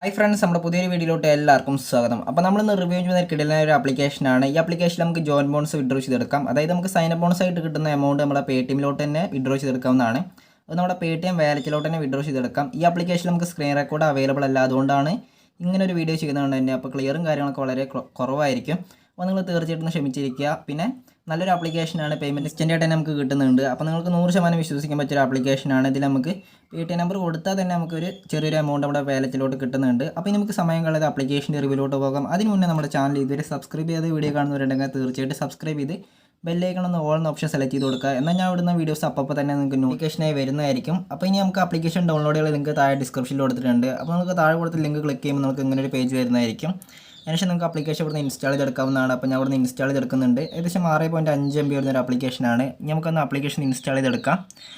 Hi friends, നമ്മുടെ പുതിയൊരു വീഡിയോയിലോട്ട് എല്ലാവർക്കും സ്വാഗതം. അപ്പോൾ നമ്മളിന്ന് റിവ്യൂ ചെയ്യുന്ന കിടലന ഒരു ആപ്ലിക്കേഷനാണ്. ഈ ആപ്ലിക്കേഷനിൽ നമുക്ക് ജോയിൻ ബോണസ് വിഡ്രോ ചെയ്തെടുക്കാം. അതായത് നമുക്ക് സൈൻ അപ്പ് ബോണസ് ആയിട്ട് കിട്ടുന്ന എമൗണ്ട് നമ്മുടെ പേടിഎമ്മിലോട്ട് തന്നെ വിഡ്രോ ചെയ്തെടുക്കാവുന്നതാണ്. അത് നമ്മുടെ പേടിഎം വാലറ്റിലോട്ട് തന്നെ വിഡ്രോ ചെയ്തെടുക്കാം. ഈ ആപ്ലിക്കേഷനിൽ നമുക്ക് സ്ക്രീൻ റെക്കോർഡ് അവൈലബിൾ അല്ല, അതുകൊണ്ടാണ് ഇങ്ങനെ ഒരു വീഡിയോ ചെയ്യുന്നതുകൊണ്ട് തന്നെ അപ്പോൾ ക്ലിയറും കാര്യങ്ങളൊക്കെ വളരെ കുറവായിരിക്കും. അപ്പോൾ നിങ്ങൾ തീർച്ചയായിട്ടും ക്ഷമിച്ചിരിക്കുക. പിന്നെ നല്ലൊരു ആപ്ലിക്കേഷനാണ്, പേയ്മെൻറ്റ് ഇൻസ്റ്റൻ്റ് ആയിട്ട് തന്നെ നമുക്ക് കിട്ടുന്നുണ്ട്. അപ്പോൾ നിങ്ങൾക്ക് 100% വിശ്വസിക്കാൻ പറ്റിയൊരു ആപ്ലിക്കേഷനാണ്. ഇതിൽ നമുക്ക് പേടിഎം നമ്പർ കൊടുത്താൽ തന്നെ നമുക്കൊരു ചെറിയൊരു എമൗണ്ട് നമ്മുടെ വാലറ്റിലോട്ട് കിട്ടുന്നുണ്ട്. അപ്പോൾ നമുക്ക് സമയം കളയാതെ ആപ്ലിക്കേഷൻ്റെ റിവ്യൂലോട്ട് പോകാം. അതിന് മുന്നേ നമ്മുടെ ചാനൽ ഇതുവരെ സബ്സ്ക്രൈബ് ചെയ്ത് വീഡിയോ കാണുന്നവരുണ്ടെങ്കിൽ തീർച്ചയായിട്ടും സബ്സ്ക്രൈബ് ചെയ്ത് ബെല്ലൈക്കൺ ഒന്ന് ഓൾ എന്ന ഓപ്ഷൻ സെലക്ട് ചെയ്ത് കൊടുക്കുക. എന്നാൽ ഞാൻ ഇവിടുന്ന് വീഡിയോസ് അപ്പോൾ തന്നെ നിങ്ങൾക്ക് നോട്ടിഫിക്കേഷനായി വരുന്നതായിരിക്കും. അപ്പോൾ ഇനി നമുക്ക് ആപ്ലിക്കേഷൻ ഡൗൺലോഡ് ചെയ്യാൻ ലിങ്ക് താഴെ ഡിസ്ക്രിപ്ഷനിൽ കൊടുത്തിട്ടുണ്ട്. അപ്പോൾ നമുക്ക് താഴെ കൊടുത്ത ലിങ്ക് ക്ലിക്ക് ചെയ്യുമ്പോൾ നമുക്ക് ഇങ്ങനെ ഒരു പേജ് വരുന്നതായിരിക്കും. അതിനുശേഷം നിങ്ങൾക്ക് ആപ്ലിക്കേഷൻ ഇവിടുന്ന് ഇൻസ്റ്റാൾ ചെയ്തെടുക്കാവുന്നതാണ്. അപ്പോൾ ഞാൻ ഇവിടുന്ന് ഇൻസ്റ്റാൾ ചെയ്തെടുക്കുന്നുണ്ട്. ഏകദേശം 6.5 MB വരുന്നൊരു ആപ്ലിക്കേഷനാണ്. നമുക്കൊന്ന് ആപ്ലിക്കേഷൻ ഇൻസ്റ്റാൾ ചെയ്തെടുക്കാം.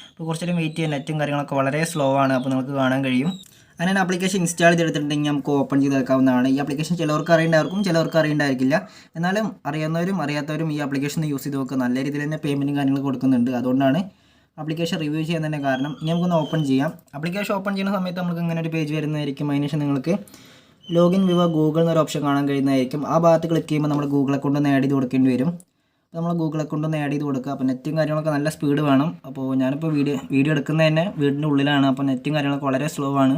അപ്പോൾ കുറച്ചൊരു വെയിറ്റ് ചെയ്യാൻ, നെറ്റും കാര്യങ്ങളൊക്കെ വളരെ സ്ലോ ആണ്. അപ്പോൾ നമുക്ക് കാണാൻ കഴിയും. അങ്ങനെ ആപ്ലിക്കേഷൻ ഇൻസ്റ്റാൾ ചെയ്തിട്ടുണ്ടെങ്കിൽ നമുക്ക് ഓപ്പൺ ചെയ്തെടുക്കാവുന്നതാണ്. ഈ ആപ്ലിക്കേഷൻ ചിലവർക്ക് അറിയേണ്ടവർക്കും ചിലവർക്ക് അറിയേണ്ടായിരിക്കില്ല. എന്നാലും അറിയാവുന്നവരും അറിയാത്തവരും ഈ ആപ്ലിക്കേഷൻ യൂസ് ചെയ്ത് നോക്കുക. നല്ല രീതിയിൽ തന്നെ പേയ്മെൻറ്റും കാര്യങ്ങൾ കൊടുക്കുന്നുണ്ട്. അതുകൊണ്ടാണ് ആപ്ലിക്കേഷൻ റിവ്യൂ ചെയ്യാൻ തന്നെ കാരണം. ഇനി നമുക്കൊന്ന് ഓപ്പൺ ചെയ്യാം. ആപ്ലിക്കേഷൻ ഓപ്പൺ ചെയ്യുന്ന സമയത്ത് നമുക്ക് ഇങ്ങനെ ഒരു പേജ് വരുന്നതായിരിക്കും. അതിനുശേഷം നിങ്ങൾക്ക് ലോഗിൻ വിവ ഗൂഗിൾ എന്നൊരു ഓപ്ഷൻ കാണാൻ കഴിയുന്നതായിരിക്കും. ആ ഭാഗത്ത് ക്ലിക്ക് ചെയ്യുമ്പോൾ നമ്മൾ ഗൂഗിൾ അക്കൗണ്ട് ഒന്ന് ആഡ് ചെയ്ത് കൊടുക്കേണ്ടി വരും. അപ്പോൾ നമ്മൾ ഗൂഗിൾ അക്കൗണ്ട് ഒന്ന് ആഡ് ചെയ്ത് കൊടുക്കുക. അപ്പോൾ നെറ്റും കാര്യങ്ങളൊക്കെ നല്ല സ്പീഡ് വേണം. അപ്പോൾ ഞാനിപ്പോൾ വീഡിയോ എടുക്കുന്നത് തന്നെ വീടിൻ്റെ ഉള്ളിലാണ്. അപ്പോൾ നെറ്റും കാര്യങ്ങളൊക്കെ വളരെ സ്ലോ ആണ്.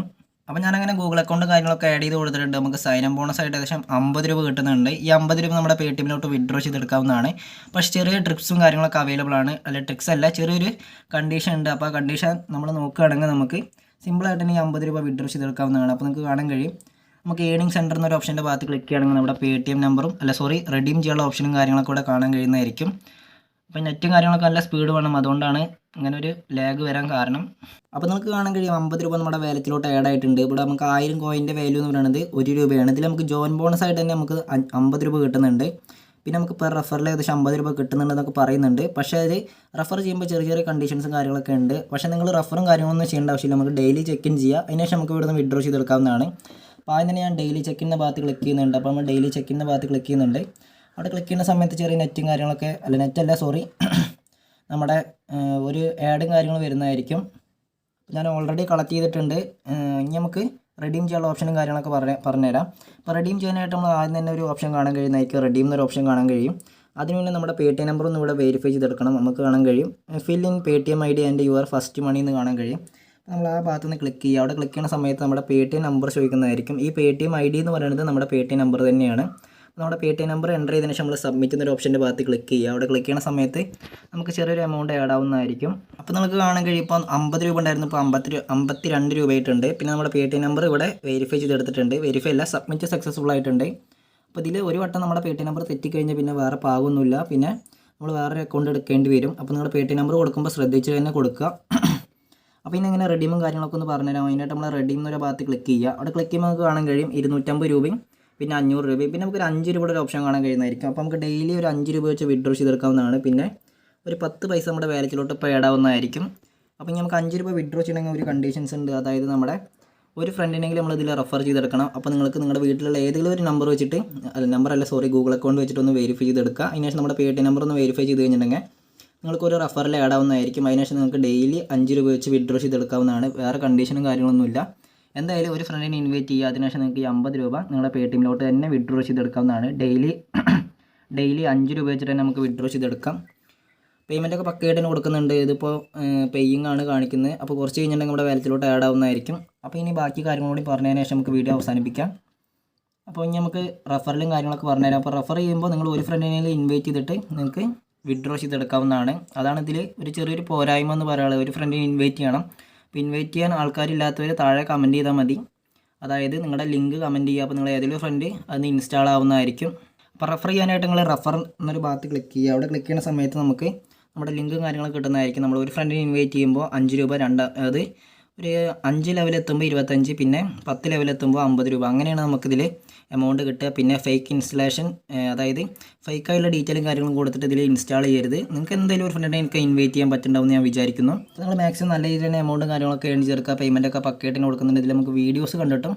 അപ്പോൾ ഞാനങ്ങനെ ഗൂഗിൾ അക്കൗണ്ട് കാര്യങ്ങളൊക്കെ ആഡ് ചെയ്ത് കൊടുത്തിട്ടുണ്ട്. നമുക്ക് സൈൻ അപ്പ് ബോണസ് ആയിട്ട് ഏകദേശം 50 രൂപ കിട്ടുന്നുണ്ട്. ഈ 50 രൂപ നമ്മുടെ പേടിഎമ്മിലോട്ട് വിഡ്രോ ചെയ്തെടുക്കാവുന്നതാണ്. പക്ഷേ ചെറിയ ട്രിക്സും കാര്യങ്ങളൊക്കെ അവൈലബിൾ ആണ്. അല്ല, ട്രിക്സ് അല്ല, ചെറിയൊരു കണ്ടീഷൻ ഉണ്ട്. അപ്പോൾ ആ കണ്ടീഷൻ നമ്മൾ നോക്കുകയാണെങ്കിൽ നമുക്ക് സിമ്പിളായിട്ട് തന്നെ ഈ 50 രൂപ വിഡ്രോ ചെയ്തെടുക്കാവുന്നതാണ്. അപ്പോൾ നിങ്ങൾക്ക് കാണാൻ കഴിയും. നമുക്ക് ഏണിംഗ് സെൻറ്റർ എന്നൊരു ഓപ്ഷൻ്റെ ഭാഗത്ത് ക്ലിക്ക് ചെയ്യുകയാണെങ്കിൽ നമ്മുടെ പേടിഎം നമ്പറും റെഡീം ചെയ്യാനുള്ള ഓപ്ഷനും കാര്യങ്ങളൊക്കെ കൂടെ കാണാൻ കഴിയുന്നതായിരിക്കും. അപ്പോൾ നെറ്റും കാര്യങ്ങളൊക്കെ നല്ല സ്പീഡ് വേണം, അതുകൊണ്ടാണ് അങ്ങനെ ഒരു ലാഗ് വരാൻ കാരണം. അപ്പോൾ നമുക്ക് കാണാൻ കഴിയും 50 രൂപ നമ്മുടെ വാലറ്റിലോട്ട് ആഡ് ആയിട്ടുണ്ട്. ഇവിടെ നമുക്ക് 1000 കോയിൻ്റെ വാല്യൂ എന്ന് പറയുന്നത് 1 രൂപയാണ്. ഇതിൽ നമുക്ക് ജോയിൻ ബോണസ് ആയിട്ട് തന്നെ നമുക്ക് 50 രൂപ കിട്ടുന്നുണ്ട്. പിന്നെ നമുക്ക് പെർ റെഫറിൽ ഏകദേശം 50 രൂപ കിട്ടുന്നുണ്ടെന്നൊക്കെ പറയുന്നുണ്ട്. പക്ഷേ അത് റെഫർ ചെയ്യുമ്പോൾ ചെറിയ ചെറിയ കണ്ടീഷൻസും കാര്യങ്ങളൊക്കെ ഉണ്ട്. പക്ഷേ നിങ്ങൾ റെഫറും കാര്യങ്ങളൊന്നും ചെയ്യേണ്ട ആവശ്യമില്ല. നമുക്ക് ഡെയിലി ചെക്ക് ഇൻ ചെയ്യുക. അതിനുശേഷം നമുക്ക് ഇവിടുന്ന് വിഡ്രോ ചെയ്തെടുക്കാവുന്നതാണ്. അപ്പോൾ ആദ്യം തന്നെ ഞാൻ ഡെയിലി ചെക്കിൻ്റെ ഭാഗത്ത് ക്ലിക്ക് ചെയ്യുന്നുണ്ട്. അപ്പോൾ നമ്മൾ ഡെയിലി ചെക്കിൻ്റെ ഭാഗത്ത് ക്ലിക്ക് ചെയ്യുന്നുണ്ട്. അവിടെ ക്ലിക്ക് ചെയ്യുന്ന സമയത്ത് ചെറിയ നെറ്റും കാര്യങ്ങളൊക്കെ നമ്മുടെ ഒരു ആഡും കാര്യങ്ങളും വരുന്നതായിരിക്കും. ഞാൻ ഓൾറെഡി കളക്ട് ചെയ്തിട്ടുണ്ട്. ഇനി നമുക്ക് റെഡീം ചെയ്യാനുള്ള ഓപ്ഷനും കാര്യങ്ങളൊക്കെ പറഞ്ഞുതരാം. അപ്പോൾ റെഡീം ചെയ്യാനായിട്ട് നമ്മൾ ആദ്യം തന്നെ ഒരു ഓപ്ഷൻ കാണാൻ കഴിയുന്നതായിരിക്കും. റെഡീം എന്നൊരു ഓപ്ഷൻ കാണാൻ കഴിയും. അതിന് മുന്നേ നമ്മുടെ പേടിഎം നമ്പർ ഒന്ന് ഇവിടെ വെരിഫൈ ചെയ്തെടുക്കണം. നമുക്ക് കാണാൻ കഴിയും fill in Paytm ID and your first money എന്ന് കാണാൻ കഴിയും. നമ്മൾ ആ ഭാഗത്ത് നിന്ന് ക്ലിക്ക് ചെയ്യുക. അവിടെ ക്ലിക്ക് ചെയ്യുന്ന സമയത്ത് നമ്മുടെ പേടിഎം നമ്പർ ചോദിക്കുന്നതായിരിക്കും. ഈ പേടിഎം ID എന്ന് പറയുന്നത് നമ്മുടെ പേടിഎം നമ്പർ തന്നെയാണ്. നമ്മുടെ പേടിഎം നമ്പർ എൻ്റർ ചെയ്തതിന് ശേഷം നമ്മൾ സബ്മിറ്റ് എന്നൊരു ഓപ്ഷൻ്റെ ഭാഗത്ത് ക്ലിക്ക് ചെയ്യുക. അവിടെ ക്ലിക്ക് ചെയ്യുന്ന സമയത്ത് നമുക്ക് ചെറിയൊരു എമൗണ്ട് ആഡ് ആവുന്നതായിരിക്കും. അപ്പോൾ നമുക്ക് കാണാൻ കഴിയും ഇപ്പോൾ 50 രൂപ ഉണ്ടായിരുന്നു, ഇപ്പോൾ 52 രൂപയായിട്ടുണ്ട്. പിന്നെ നമ്മുടെ പേടിഎം നമ്പർ ഇവിടെ വെരിഫൈ ചെയ്തെടുത്തിട്ടുണ്ട്. വെരിഫൈ അല്ല, സബ്മിറ്റ് സക്സസ്ഫുൾ ആയിട്ടുണ്ട്. അപ്പോൾ ഇതിൽ ഒരു വട്ടം നമ്മുടെ പേടിഎം നമ്പർ തെറ്റിക്കഴിഞ്ഞാൽ പിന്നെ വേറെ പാകമൊന്നുമില്ല. പിന്നെ നമ്മൾ വേറൊരു അക്കൗണ്ട് എടുക്കേണ്ടി വരും. അപ്പോൾ നിങ്ങൾ പേടിഎം നമ്പർ കൊടുക്കുമ്പോൾ ശ്രദ്ധിച്ച് തന്നെ കൊടുക്കുക. അപ്പോൾ ഇനി ഇങ്ങനെ റെഡീമും കാര്യങ്ങളൊക്കെ ഒന്ന് പറഞ്ഞുതരാം. അതിനായിട്ട് നമ്മൾ റെഡീം എന്നൊരു ഭാഗത്ത് ക്ലിക്ക് ചെയ്യുക. അവിടെ ക്ലിക്ക് ചെയ്യുമ്പോൾ നമുക്ക് കാണാൻ കഴിയും 250 രൂപയും പിന്നെ 500 രൂപയും പിന്നെ നമുക്കൊരു 5 രൂപയുടെ ഒരു ഓപ്ഷൻ കാണാൻ കഴിയുന്നതായിരിക്കും. അപ്പോൾ നമുക്ക് ഡെയിലി ഒരു 5 രൂപ വെച്ച് വിഡ്രോ ചെയ്തെടുക്കാവുന്നതാണ്. പിന്നെ ഒരു 10 പൈസ നമ്മുടെ വാലറ്റിലോട്ട് ഇപ്പോൾ ആഡ് ആവുന്നതായിരിക്കും. അപ്പോൾ ഇനി നമുക്ക് 5 രൂപ വിഡ്രോ ചെയ്യണമെങ്കിൽ ഒരു കണ്ടീഷൻസ് ഉണ്ട്. അതായത് നമ്മുടെ ഒരു ഫ്രണ്ടിനെങ്കിലും നമ്മളിതിൽ റെഫർ ചെയ്തെടുക്കണം. അപ്പോൾ നിങ്ങൾക്ക് നിങ്ങളുടെ വീട്ടിലുള്ള ഏതെങ്കിലും ഒരു നമ്പർ വെച്ചിട്ട് ഗൂഗിൾ അക്കൗണ്ട് വെച്ചിട്ടൊന്ന് വെരിഫൈ ചെയ്തെടുക്കുക. അതിനുശേഷം നമ്മുടെ പേടിഎം നമ്പർ ഒന്ന് വെരിഫൈ ചെയ്ത് കഴിഞ്ഞിട്ടുണ്ടെങ്കിൽ നിങ്ങൾക്കൊരു റെഫറിൽ ആഡ് ആവുന്നതായിരിക്കും. അതിനുശേഷം നിങ്ങൾക്ക് ഡെയിലി 5 രൂപ വെച്ച് വിഡ്രോ ചെയ്തെടുക്കാവുന്നതാണ്. വേറെ കണ്ടീഷനും കാര്യങ്ങളൊന്നുമില്ല. എന്തായാലും ഒരു ഫ്രണ്ടിനെ ഇൻവൈറ്റ് ചെയ്യുക. അതിനുശേഷം നിങ്ങൾക്ക് ഈ 50 രൂപ നിങ്ങളുടെ പേടിഎമ്മിലോട്ട് തന്നെ വിഡ്രോ ചെയ്തെടുക്കാവുന്നതാണ്. ഡെയിലി 5 രൂപ വെച്ചിട്ട് തന്നെ നമുക്ക് വിഡ്രോ ചെയ്തെടുക്കാം. പേയ്മെൻറ്റൊക്കെ പക്കയായിട്ട് തന്നെ കൊടുക്കുന്നുണ്ട്. ഇതിപ്പോൾ പേയിങ് ആണ് കാണിക്കുന്നത്. അപ്പോൾ കുറച്ച് കഴിഞ്ഞിട്ടുണ്ടെങ്കിൽ നമ്മുടെ വാലറ്റിലോട്ട് ആഡ് ആവുന്നതായിരിക്കും. അപ്പോൾ ഇനി ബാക്കി കാര്യങ്ങളൂടി പറഞ്ഞതിന് ശേഷം നമുക്ക് വീഡിയോ അവസാനിപ്പിക്കാം. അപ്പോൾ ഇനി നമുക്ക് റെഫറിലും കാര്യങ്ങളൊക്കെ പറഞ്ഞുതരാം. അപ്പോൾ റെഫർ ചെയ്യുമ്പോൾ നിങ്ങൾ ഒരു ഫ്രണ്ടിനെ ഇൻവൈറ്റ് ചെയ്തിട്ട് നിങ്ങൾക്ക് വിഡ്രോ ചെയ്തെടുക്കാവുന്നതാണ്. അതാണ് ഇതിൽ ഒരു ചെറിയൊരു പോരായ്മ എന്ന് പറയുന്നത്. ഒരു ഫ്രണ്ടിനെ ഇൻവൈറ്റ് ചെയ്യണം. അപ്പോൾ ഇൻവൈറ്റ് ചെയ്യാൻ ആൾക്കാരില്ലാത്തവർ താഴെ കമൻറ്റ് ചെയ്താൽ മതി. അതായത് നിങ്ങളുടെ ലിങ്ക് കമൻറ്റ് ചെയ്യുക. അപ്പോൾ നിങ്ങൾ ഏതെങ്കിലും ഫ്രണ്ട് അതിന് ഇൻസ്റ്റാൾ ആവുന്നതായിരിക്കും. അപ്പോൾ റെഫർ ചെയ്യാനായിട്ട് നിങ്ങൾ റെഫർ എന്നൊരു ഭാഗത്ത് ക്ലിക്ക് ചെയ്യുക. അവിടെ ക്ലിക്ക് ചെയ്യുന്ന സമയത്ത് നമുക്ക് നമ്മുടെ ലിങ്കും കാര്യങ്ങളൊക്കെ കിട്ടുന്നതായിരിക്കും. നമ്മൾ ഒരു ഫ്രണ്ടിനെ ഇൻവൈറ്റ് ചെയ്യുമ്പോൾ 5 രൂപ, അത് ഒരു 5 ലെവലെത്തുമ്പോൾ 25, പിന്നെ 10 ലെവലെത്തുമ്പോൾ 50 രൂപ, അങ്ങനെയാണ് നമുക്കിതിൽ എമൗണ്ട് കിട്ടുക. പിന്നെ ഫേക്ക് ഇൻസ്റ്റലേഷൻ, അതായത് ഫേക്കായുള്ള ഡീറ്റെയിലും കാര്യങ്ങളും കൊടുത്തിട്ട് ഇതിൽ ഇൻസ്റ്റാൾ ചെയ്യരുത്. നിങ്ങൾക്ക് എന്തെങ്കിലും ഒരു ഫ്രണ്ടിനെ എനിക്ക് ഇൻവൈറ്റ് ചെയ്യാൻ പറ്റുന്നുണ്ടാവും ഞാൻ വിചാരിക്കുന്നു. നിങ്ങൾ മാക്സിമം നല്ല രീതിയിൽ തന്നെ എമൗണ്ടും കാര്യങ്ങളൊക്കെ ഏൺ ചേർക്കുക. പേയ്മെൻറ്റൊക്കെ പക്കയായിട്ട് കൊടുക്കുന്നുണ്ട്. ഇതിൽ നമുക്ക് വീഡിയോസ് കണ്ടിട്ടും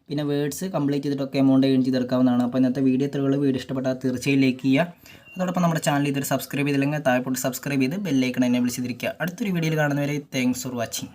പിന്നെ വേർഡ്സ് കംപ്ലീറ്റ് ചെയ്തിട്ടൊക്കെ എമൗണ്ട് ഏൺ ചെയ്തെടുക്കാവുന്നതാണ്. അപ്പോൾ ഇന്നത്തെ വീഡിയോ ഇഷ്ടപ്പെട്ടാൽ തീർച്ചയായും ലൈക്ക് ചെയ്യുക. അതോടൊപ്പം നമ്മുടെ ചാനൽ ഇതൊരു സബ്സ്ക്രൈബ് ചെയ്തില്ലെങ്കിൽ താഴെ പോയിട്ട് സബ്സ്ക്രൈബ് ചെയ്ത് ബെല്ലൈക്കൺ എനേബിൾ ചെയ്തിരിക്കുക. അടുത്തൊരു വീഡിയോയിൽ കാണുന്നവരെ താങ്ക്സ് ഫോർ വാച്ചിങ്.